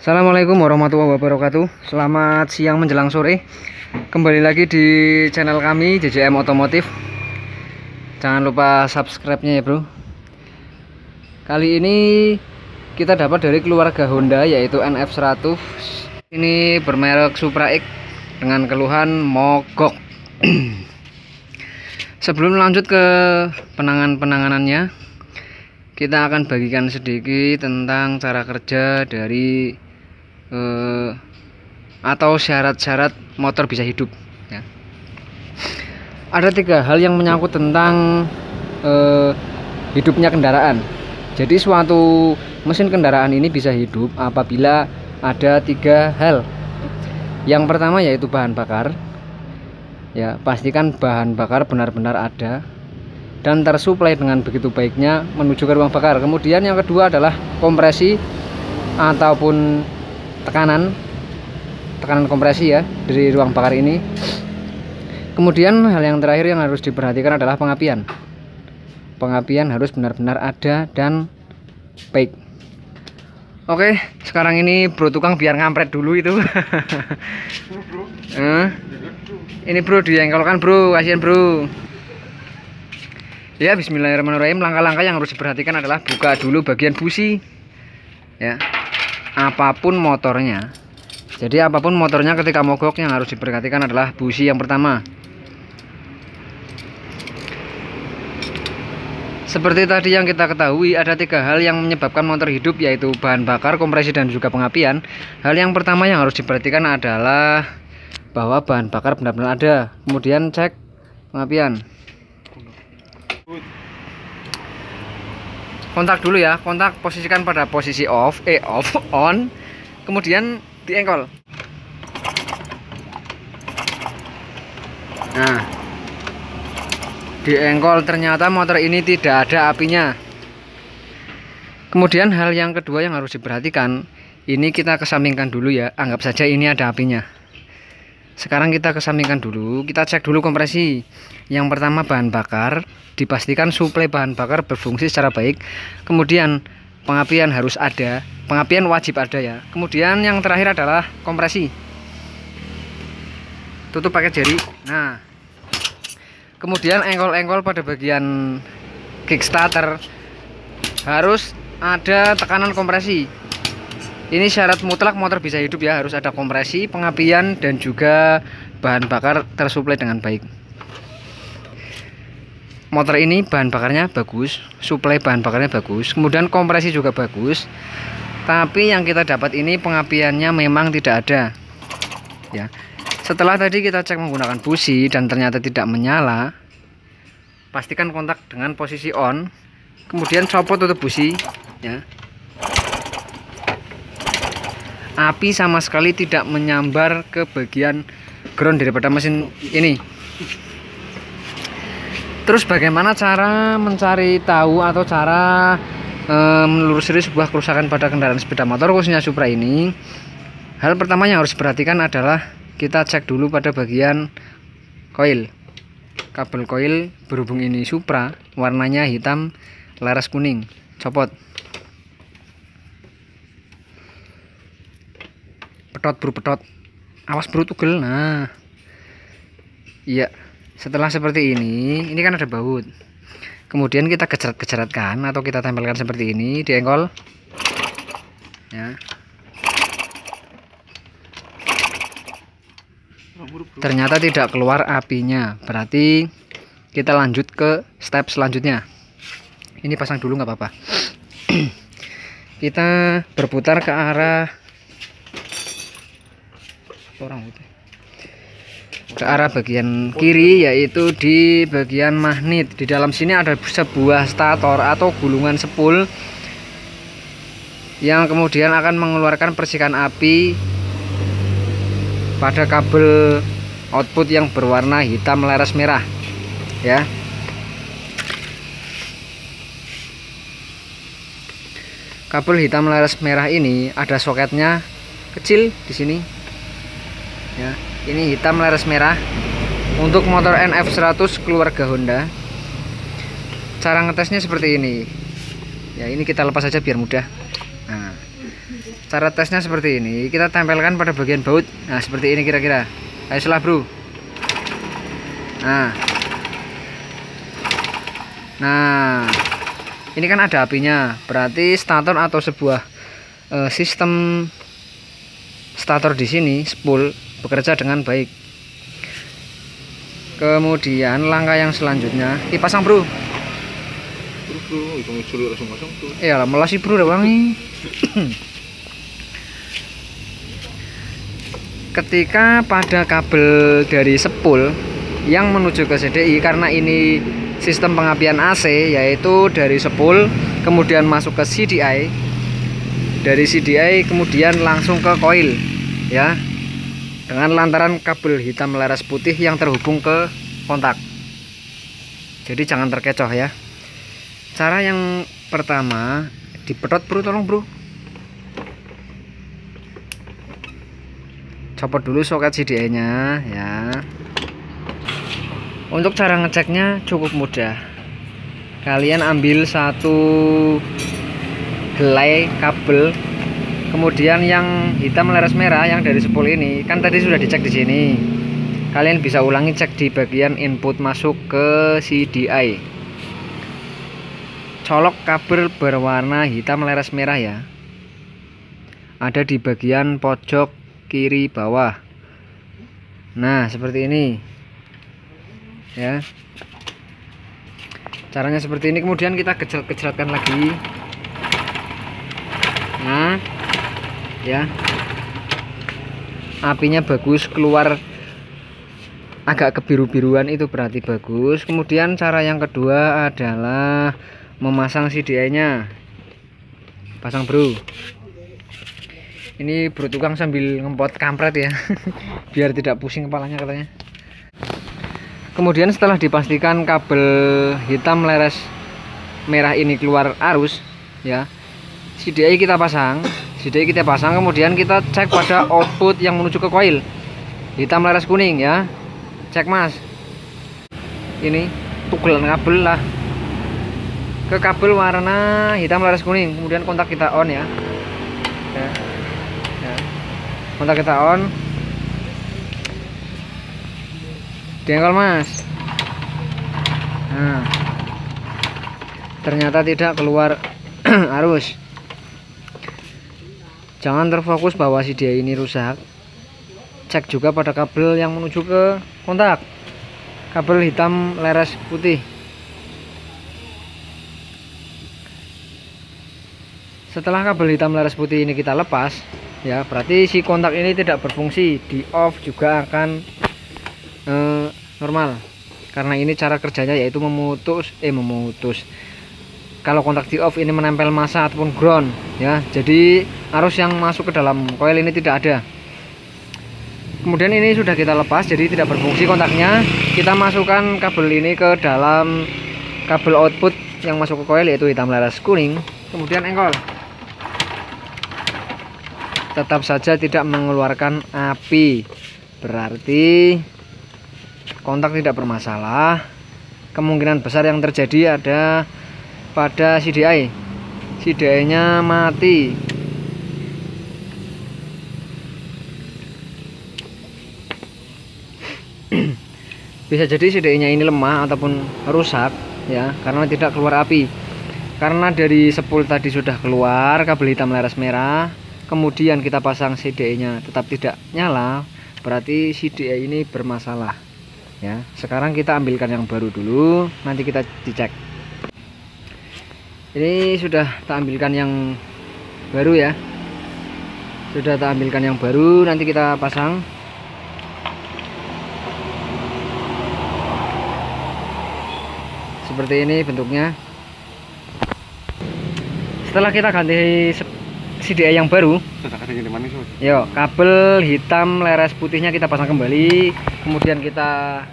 Assalamualaikum warahmatullahi wabarakatuh. Selamat siang menjelang sore. Kembali lagi di channel kami JJM Otomotif. Jangan lupa subscribe-nya ya bro. Kali ini kita dapat dari keluarga Honda yaitu NF100. Ini bermerek Supra X dengan keluhan mogok. Sebelum lanjut ke penanganannya, kita akan bagikan sedikit tentang cara kerja dari atau syarat-syarat motor bisa hidup ya. Ada 3 hal yang menyangkut tentang hidupnya kendaraan. Jadi suatu mesin kendaraan ini bisa hidup apabila ada 3 hal. Yang pertama yaitu bahan bakar ya, pastikan bahan bakar benar-benar ada dan tersuplai dengan begitu baiknya menuju ke ruang bakar. Kemudian yang kedua adalah kompresi ataupun tekanan kompresi ya dari ruang bakar ini. Kemudian hal yang terakhir yang harus diperhatikan adalah pengapian. Pengapian harus benar-benar ada dan baik. Oke, sekarang ini bro tukang biar ngampret dulu itu. Ini bro diengkolkan bro, kasihan bro. Ya, bismillahirrahmanirrahim. Langkah-langkah yang harus diperhatikan adalah buka dulu bagian busi ya, apapun motornya. Jadi apapun motornya ketika mogok yang harus diperhatikan adalah busi yang pertama. Seperti tadi yang kita ketahui, ada 3 hal yang menyebabkan motor hidup, yaitu bahan bakar, kompresi, dan juga pengapian. Hal yang pertama yang harus diperhatikan adalah bahwa bahan bakar benar-benar ada. Kemudian cek pengapian. Kontak dulu ya, kontak posisikan pada posisi on, kemudian diengkol. Nah, diengkol, ternyata motor ini tidak ada apinya. Kemudian hal yang kedua yang harus diperhatikan, ini kita kesampingkan dulu ya, anggap saja ini ada apinya. Sekarang kita kesampingkan dulu, kita cek dulu kompresi. Yang pertama bahan bakar, dipastikan suplai bahan bakar berfungsi secara baik. Kemudian pengapian harus ada, pengapian wajib ada ya. Kemudian yang terakhir adalah kompresi. Tutup pakai jari. Nah, kemudian engkol-engkol pada bagian kickstarter harus ada tekanan kompresi. Ini syarat mutlak motor bisa hidup ya, harus ada kompresi, pengapian, dan juga bahan bakar tersuplai dengan baik. Motor ini bahan bakarnya bagus, suplai bahan bakarnya bagus, kemudian kompresi juga bagus. Tapi yang kita dapat ini pengapiannya memang tidak ada ya. Setelah tadi kita cek menggunakan busi dan ternyata tidak menyala, pastikan kontak dengan posisi on, kemudian copot tutup busi ya. Api sama sekali tidak menyambar ke bagian ground daripada mesin ini. Terus bagaimana cara mencari tahu atau cara menelusuri sebuah kerusakan pada kendaraan sepeda motor khususnya Supra ini? Hal pertama yang harus diperhatikan adalah kita cek dulu pada bagian koil. Kabel koil berhubung ini Supra, warnanya hitam, laras kuning. Copot. Petot bro, petot. Awas bro, tugel. Nah, iya. Setelah seperti ini kan ada baut. Kemudian kita gecerat-geceratkan atau kita tempelkan seperti ini, diengkol ya. Ternyata tidak keluar apinya, berarti kita lanjut ke step selanjutnya. Ini pasang dulu nggak apa-apa. Kita berputar ke arah bagian kiri, yaitu di bagian magnet. Di dalam sini ada sebuah stator atau gulungan sepul yang kemudian akan mengeluarkan percikan api pada kabel output yang berwarna hitam laras merah ya. Kabel hitam laras merah ini ada soketnya kecil di sini ya. Ini hitam laras merah untuk motor NF100 keluarga Honda. Cara ngetesnya seperti ini ya, ini kita lepas saja biar mudah. Nah, Cara tesnya seperti ini, kita tempelkan pada bagian baut. Nah, seperti ini kira-kira. Ayo selah, bro. Nah, ini kan ada apinya, berarti stator atau sebuah sistem stator di sini spool bekerja dengan baik. Kemudian langkah yang selanjutnya dipasang, bro. Iya, melasi bro, udah wangi. Ketika pada kabel dari spool yang menuju ke CDI, karena ini sistem pengapian AC, yaitu dari spool kemudian masuk ke CDI, dari CDI kemudian langsung ke coil, ya, dengan lantaran kabel hitam laras putih yang terhubung ke kontak. Jadi jangan terkecoh ya. Cara yang pertama dipedot, bro, tolong, bro. Copot dulu soket CDI nya ya. Untuk cara ngeceknya cukup mudah. Kalian ambil satu helai kabel, kemudian yang hitam laras merah yang dari spool ini kan tadi sudah dicek di sini. Kalian bisa ulangi cek di bagian input masuk ke CDI. Colok kabel berwarna hitam laras merah ya. Ada di bagian pojok kiri bawah. Nah, seperti ini ya. Caranya seperti ini, kemudian kita gejrotkan lagi. Nah, ya. Apinya bagus, keluar agak kebiru-biruan, itu berarti bagus. Kemudian cara yang kedua adalah memasang CDI-nya. Pasang, bro. Ini bro tukang sambil ngempot kampret ya. Biar tidak pusing kepalanya katanya. Kemudian setelah dipastikan kabel hitam laras merah ini keluar arus ya, CDI kita pasang. Kemudian kita cek pada output yang menuju ke coil hitam laras kuning ya. Cek, mas, ini tugelan kabel lah ke kabel warna hitam laras kuning. Kemudian kontak kita on ya. Kontak kita on. Dengkol, mas. Nah, ternyata tidak keluar arus. Jangan terfokus bahwa CDI ini rusak. Cek juga pada kabel yang menuju ke kontak, kabel hitam laras putih. Setelah kabel hitam laras putih ini kita lepas ya, berarti si kontak ini tidak berfungsi. Di off juga akan normal, karena ini cara kerjanya yaitu memutus. Kalau kontak di off ini menempel massa ataupun ground ya, jadi arus yang masuk ke dalam coil ini tidak ada. Kemudian ini sudah kita lepas, jadi tidak berfungsi kontaknya. Kita masukkan kabel ini ke dalam kabel output yang masuk ke coil yaitu hitam laras kuning, kemudian engkol. Tetap saja tidak mengeluarkan api, berarti kontak tidak bermasalah. Kemungkinan besar yang terjadi ada pada CDI nya mati. Bisa jadi CDI nya ini lemah ataupun rusak ya, karena tidak keluar api. Karena dari spool tadi sudah keluar kabel hitam laras merah, kemudian kita pasang CDI nya tetap tidak nyala, berarti CDI ini bermasalah ya. Sekarang kita ambilkan yang baru dulu, nanti kita dicek. Ini sudah tak ambilkan yang baru ya, nanti kita pasang. Seperti ini bentuknya. Setelah kita ganti CDI yang baru, yo, kabel hitam laras putihnya kita pasang kembali, kemudian kita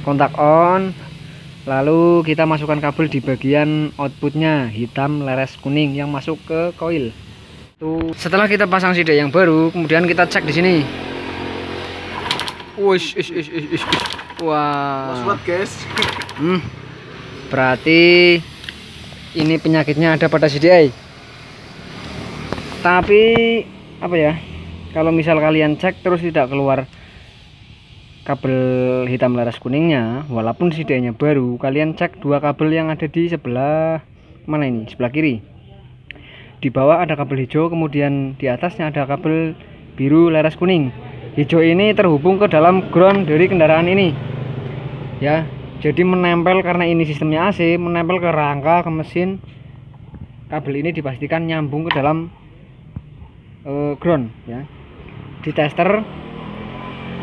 kontak on, lalu kita masukkan kabel di bagian outputnya hitam laras kuning yang masuk ke coil. Tuh, setelah kita pasang CDI yang baru, kemudian kita cek di sini. Wah, guys. Berarti ini penyakitnya ada pada CDI. Tapi apa ya, kalau misal kalian cek terus tidak keluar kabel hitam laras kuningnya, walaupun setidaknya baru, kalian cek dua kabel yang ada di sebelah mana ini, sebelah kiri. Di bawah ada kabel hijau, kemudian di atasnya ada kabel biru laras kuning. Hijau ini terhubung ke dalam ground dari kendaraan ini, ya. Jadi menempel, karena ini sistemnya AC, menempel ke rangka, ke mesin. Kabel ini dipastikan nyambung ke dalam ground, ya. Di tester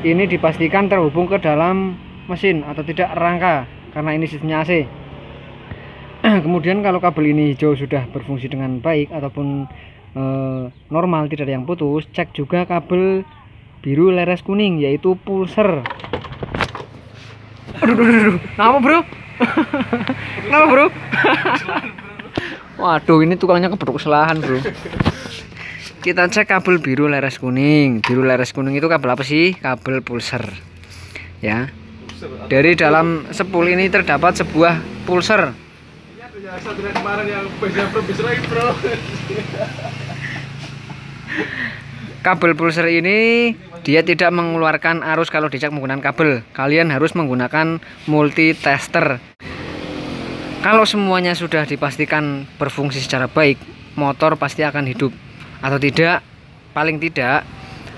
ini dipastikan terhubung ke dalam mesin atau tidak rangka, karena ini sistemnya AC. Kemudian kalau kabel ini hijau sudah berfungsi dengan baik ataupun normal, tidak ada yang putus, cek juga kabel biru laras kuning, yaitu pulser. Aduh, kenapa bro? Kenapa bro? Waduh, ini tukangnya kebeduk kesalahan bro. Kita cek kabel biru laras kuning. Biru laras kuning itu kabel apa sih? Kabel pulser, ya. Dari dalam spool ini terdapat sebuah pulser. Kabel pulser ini dia tidak mengeluarkan arus kalau dicek menggunakan kabel. Kalian harus menggunakan multi tester. Kalau semuanya sudah dipastikan berfungsi secara baik, motor pasti akan hidup. Atau tidak, paling tidak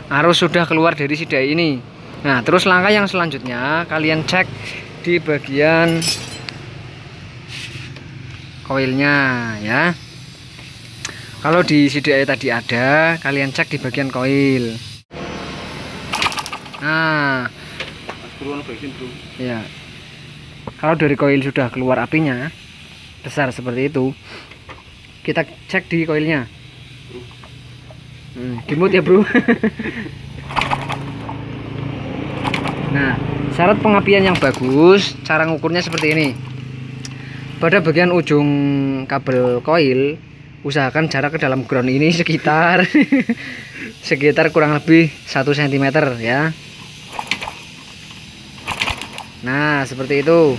arus sudah keluar dari sidai ini. Nah, terus langkah yang selanjutnya kalian cek di bagian koilnya, ya. Kalau di sidai tadi ada, kalian cek di bagian koil. Nah, ya. Kalau dari koil sudah keluar apinya besar seperti itu, kita cek di koilnya. Dimut ya bro. Nah, syarat pengapian yang bagus, cara ngukurnya seperti ini. Pada bagian ujung kabel koil, usahakan jarak ke dalam ground ini sekitar sekitar kurang lebih 1 cm, ya. Nah, seperti itu,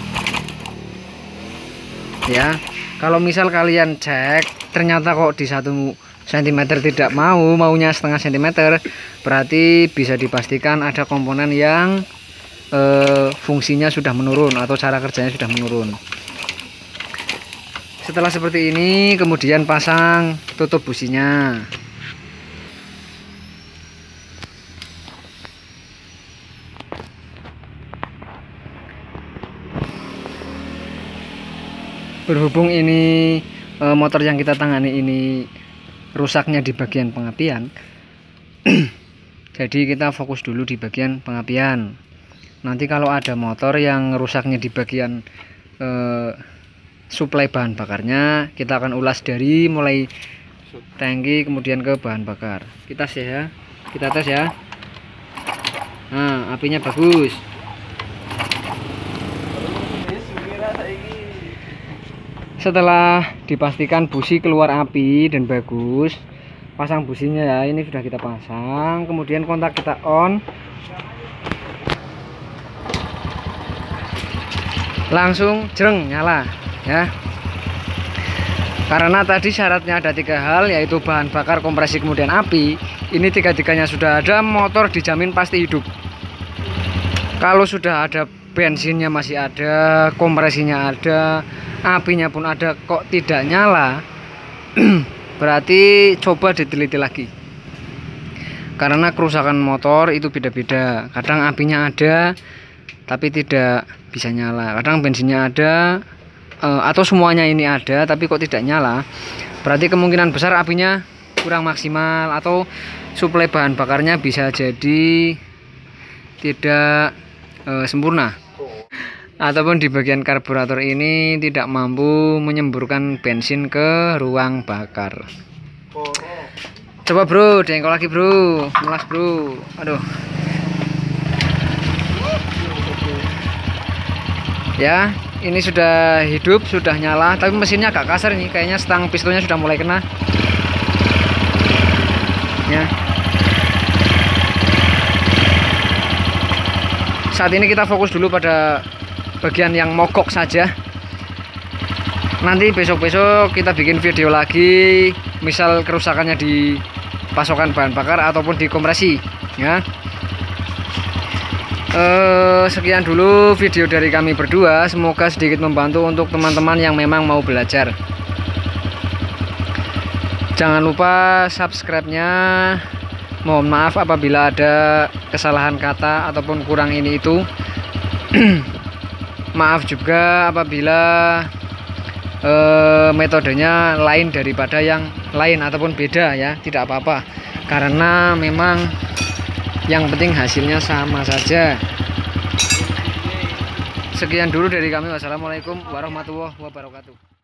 ya. Kalau misal kalian cek ternyata kok di 1 cm tidak maunya setengah cm, berarti bisa dipastikan ada komponen yang fungsinya sudah menurun atau cara kerjanya sudah menurun. Setelah seperti ini, kemudian pasang tutup businya. Berhubung ini motor yang kita tangani ini rusaknya di bagian pengapian, jadi kita fokus dulu di bagian pengapian. Nanti kalau ada motor yang rusaknya di bagian suplai bahan bakarnya, kita akan ulas dari mulai tangki kemudian ke bahan bakar. Kita tes ya, kita tes ya. Nah, apinya bagus. Setelah dipastikan busi keluar api dan bagus, pasang businya ya. Ini sudah kita pasang, kemudian kontak kita on, langsung jreng nyala, ya. Karena tadi syaratnya ada 3 hal, yaitu bahan bakar, kompresi, kemudian api. Ini 3-tiganya sudah ada, motor dijamin pasti hidup. Kalau sudah ada, bensinnya masih ada, kompresinya ada, apinya pun ada, kok tidak nyala, berarti coba diteliti lagi. Karena kerusakan motor itu beda-beda. Kadang apinya ada tapi tidak bisa nyala, kadang bensinnya ada, atau semuanya ini ada tapi kok tidak nyala, berarti kemungkinan besar apinya kurang maksimal, atau suplai bahan bakarnya bisa jadi tidak sempurna, ataupun di bagian karburator ini tidak mampu menyemburkan bensin ke ruang bakar. Coba bro, dengkol lagi bro, melas bro, aduh. Ya, ini sudah hidup, sudah nyala, tapi mesinnya agak kasar nih, kayaknya stang pistonnya sudah mulai kena. Ya. Saat ini kita fokus dulu pada bagian yang mogok saja. Nanti besok-besok kita bikin video lagi, misal kerusakannya di pasokan bahan bakar ataupun dikompresi ya. Sekian dulu video dari kami berdua, semoga sedikit membantu untuk teman-teman yang memang mau belajar. Jangan lupa subscribe-nya. Mohon maaf apabila ada kesalahan kata ataupun kurang ini itu. Maaf juga apabila metodenya lain daripada yang lain ataupun beda ya, tidak apa-apa, karena memang yang penting hasilnya sama saja. Sekian dulu dari kami. Wassalamualaikum warahmatullahi wabarakatuh.